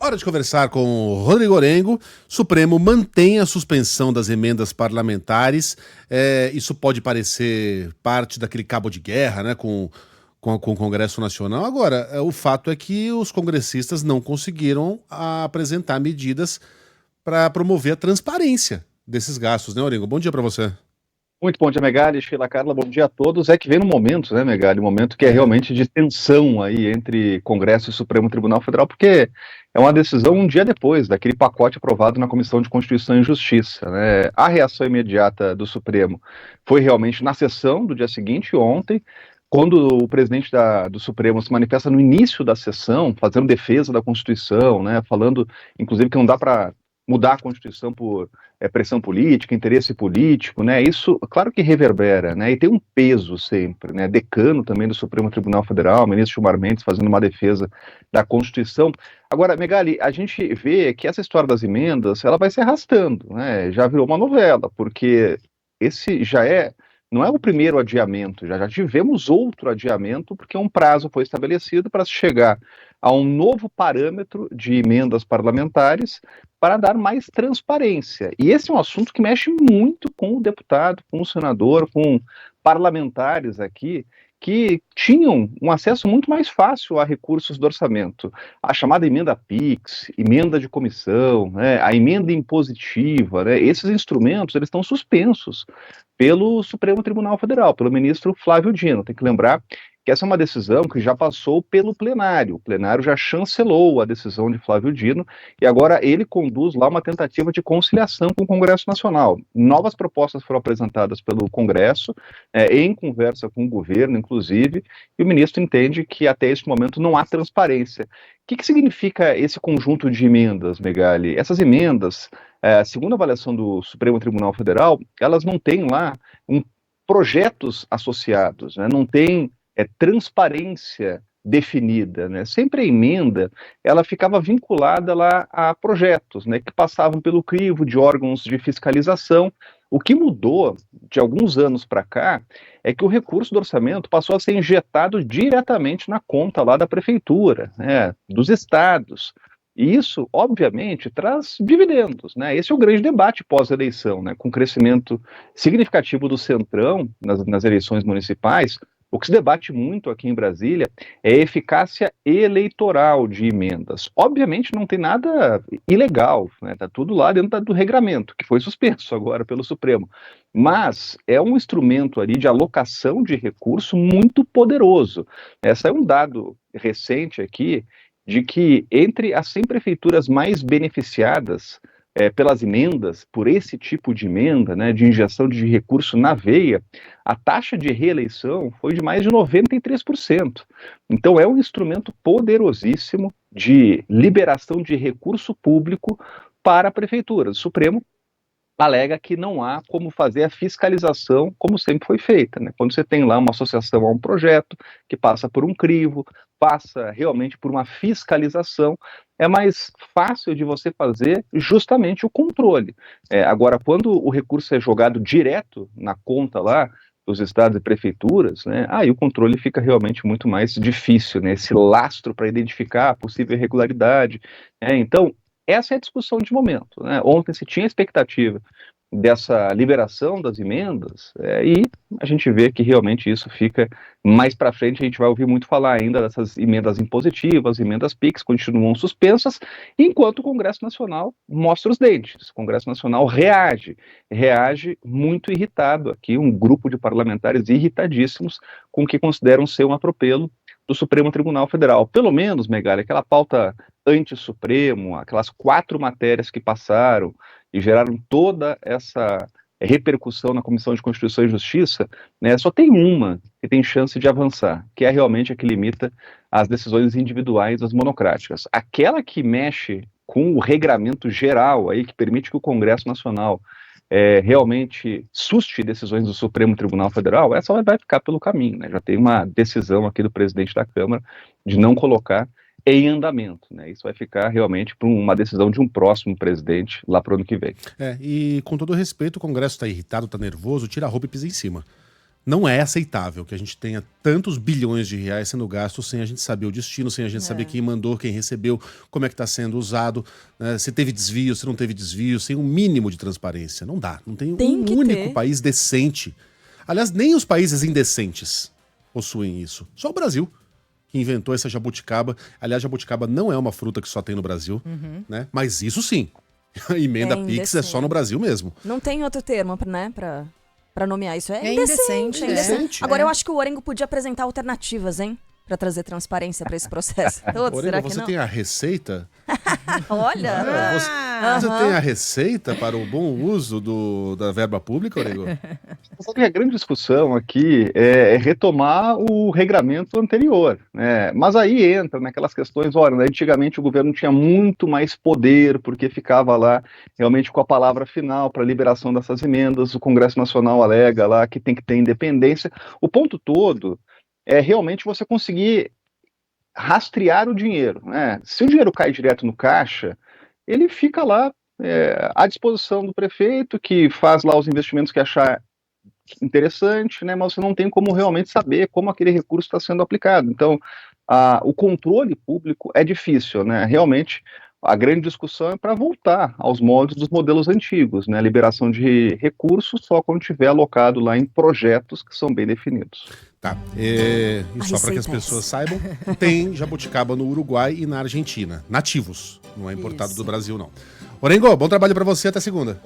Hora de conversar com o Rodrigo Orengo. Supremo mantém a suspensão das emendas parlamentares. Isso pode parecer parte daquele cabo de guerra, né, com o Congresso Nacional. Agora, o fato é que os congressistas não conseguiram apresentar medidas para promover a transparência desses gastos, né, Orengo? Bom dia para você. Muito bom dia, Megali, Sheila, Carla, bom dia a todos. É que vem no momento, né, Megali, um momento que é É. realmente de tensão aí entre Congresso e Supremo Tribunal Federal, porque é uma decisão um dia depois daquele pacote aprovado na Comissão de Constituição e Justiça, né? A reação imediata do Supremo foi realmente na sessão do dia seguinte, ontem, quando o presidente do Supremo se manifesta no início da sessão, fazendo defesa da Constituição, né, falando, inclusive, que não dá para mudar a Constituição por pressão política, interesse político, né? Isso, claro que reverbera, né? E tem um peso sempre, né? Decano também do Supremo Tribunal Federal, ministro Gilmar Mendes fazendo uma defesa da Constituição. Agora, Megali, a gente vê que essa história das emendas, ela vai se arrastando, né? Já virou uma novela, porque esse não é o primeiro adiamento, já tivemos outro adiamento, porque um prazo foi estabelecido para se chegar a um novo parâmetro de emendas parlamentares para dar mais transparência. E esse é um assunto que mexe muito com o deputado, com o senador, com parlamentares aqui, que tinham um acesso muito mais fácil a recursos do orçamento. A chamada emenda PIX, emenda de comissão, né, a emenda impositiva, né, esses instrumentos eles estão suspensos pelo Supremo Tribunal Federal, pelo ministro Flávio Dino. Tem que lembrar que essa é uma decisão que já passou pelo plenário. O plenário já chancelou a decisão de Flávio Dino e agora ele conduz lá uma tentativa de conciliação com o Congresso Nacional. Novas propostas foram apresentadas pelo Congresso, em conversa com o governo, inclusive, e o ministro entende que até este momento não há transparência. O que significa esse conjunto de emendas, Megali? Essas emendas, segundo a avaliação do Supremo Tribunal Federal, elas não têm lá projetos associados, né? Não tem transparência definida, né? Sempre a emenda, ela ficava vinculada lá a projetos, né, que passavam pelo crivo de órgãos de fiscalização. O que mudou de alguns anos para cá é que o recurso do orçamento passou a ser injetado diretamente na conta lá da prefeitura, né, dos estados. E isso, obviamente, traz dividendos, né? Esse é o grande debate pós-eleição, né? Com o crescimento significativo do Centrão nas eleições municipais, o que se debate muito aqui em Brasília é a eficácia eleitoral de emendas. Obviamente não tem nada ilegal, né? Está tudo lá dentro do regramento, que foi suspenso agora pelo Supremo. Mas é um instrumento ali de alocação de recurso muito poderoso. Esse é um dado recente aqui de que entre as 100 prefeituras mais beneficiadas pelas emendas, por esse tipo de emenda, né, de injeção de recurso na veia, a taxa de reeleição foi de mais de 93%. Então é um instrumento poderosíssimo de liberação de recurso público para prefeituras. O Supremo alega que não há como fazer a fiscalização como sempre foi feita, né? Quando você tem lá uma associação a um projeto que passa por um crivo, passa realmente por uma fiscalização, é mais fácil de você fazer justamente o controle. Agora, quando o recurso é jogado direto na conta lá dos estados e prefeituras, né, aí o controle fica realmente muito mais difícil, né? Esse lastro para identificar a possível irregularidade. Então, essa é a discussão de momento, né? Ontem se tinha expectativa dessa liberação das emendas, e a gente vê que realmente isso fica mais para frente. A gente vai ouvir muito falar ainda dessas emendas impositivas, emendas PIX continuam suspensas, enquanto o Congresso Nacional mostra os dentes. O Congresso Nacional reage muito irritado aqui, um grupo de parlamentares irritadíssimos com o que consideram ser um atropelo do Supremo Tribunal Federal. Pelo menos, Megali, aquela pauta anti-Supremo, aquelas 4 matérias que passaram e geraram toda essa repercussão na Comissão de Constituição e Justiça, né, só tem uma que tem chance de avançar, que é realmente a que limita as decisões individuais, as monocráticas. Aquela que mexe com o regramento geral, aí, que permite que o Congresso Nacional realmente suste decisões do Supremo Tribunal Federal, essa vai ficar pelo caminho, né? Já tem uma decisão aqui do presidente da Câmara de não colocar em andamento, né? Isso vai ficar realmente para uma decisão de um próximo presidente lá para o ano que vem. E com todo respeito, o Congresso está irritado, está nervoso, tira a roupa e pisa em cima. Não é aceitável que a gente tenha tantos bilhões de reais sendo gastos sem a gente saber o destino, sem a gente saber quem mandou, quem recebeu, como é que está sendo usado, né, se teve desvio, se não teve desvio, sem um mínimo de transparência. Não dá. Não tem um único país decente. Aliás, nem os países indecentes possuem isso. Só o Brasil que inventou essa jabuticaba. Aliás, jabuticaba não é uma fruta que só tem no Brasil, né? Mas isso sim. A emenda Pix é só no Brasil mesmo. Não tem outro termo, né, pra nomear isso. É indecente. Indecente. Agora, eu acho que o Orengo podia apresentar alternativas, hein? Pra trazer transparência pra esse processo. Orengo, será que você tem a receita? Olha! Você tem a receita para o bom uso da verba pública, Orengo? A grande discussão aqui é retomar o regramento anterior, né? Mas aí entra naquelas questões, olha, né, antigamente o governo tinha muito mais poder, porque ficava lá realmente com a palavra final para a liberação dessas emendas, o Congresso Nacional alega lá que tem que ter independência. O ponto todo é realmente você conseguir rastrear o dinheiro, né? Se o dinheiro cai direto no caixa, ele fica lá à disposição do prefeito, que faz lá os investimentos que achar interessante, né? Mas você não tem como realmente saber como aquele recurso está sendo aplicado. Então, o controle público é difícil, né? Realmente, a grande discussão é para voltar aos moldes dos modelos antigos, né? Liberação de recursos só quando tiver alocado lá em projetos que são bem definidos. Tá. E só para que as pessoas saibam, tem jabuticaba no Uruguai e na Argentina. Nativos. Não é importado do Brasil, não. Orengo, bom trabalho para você. Até segunda.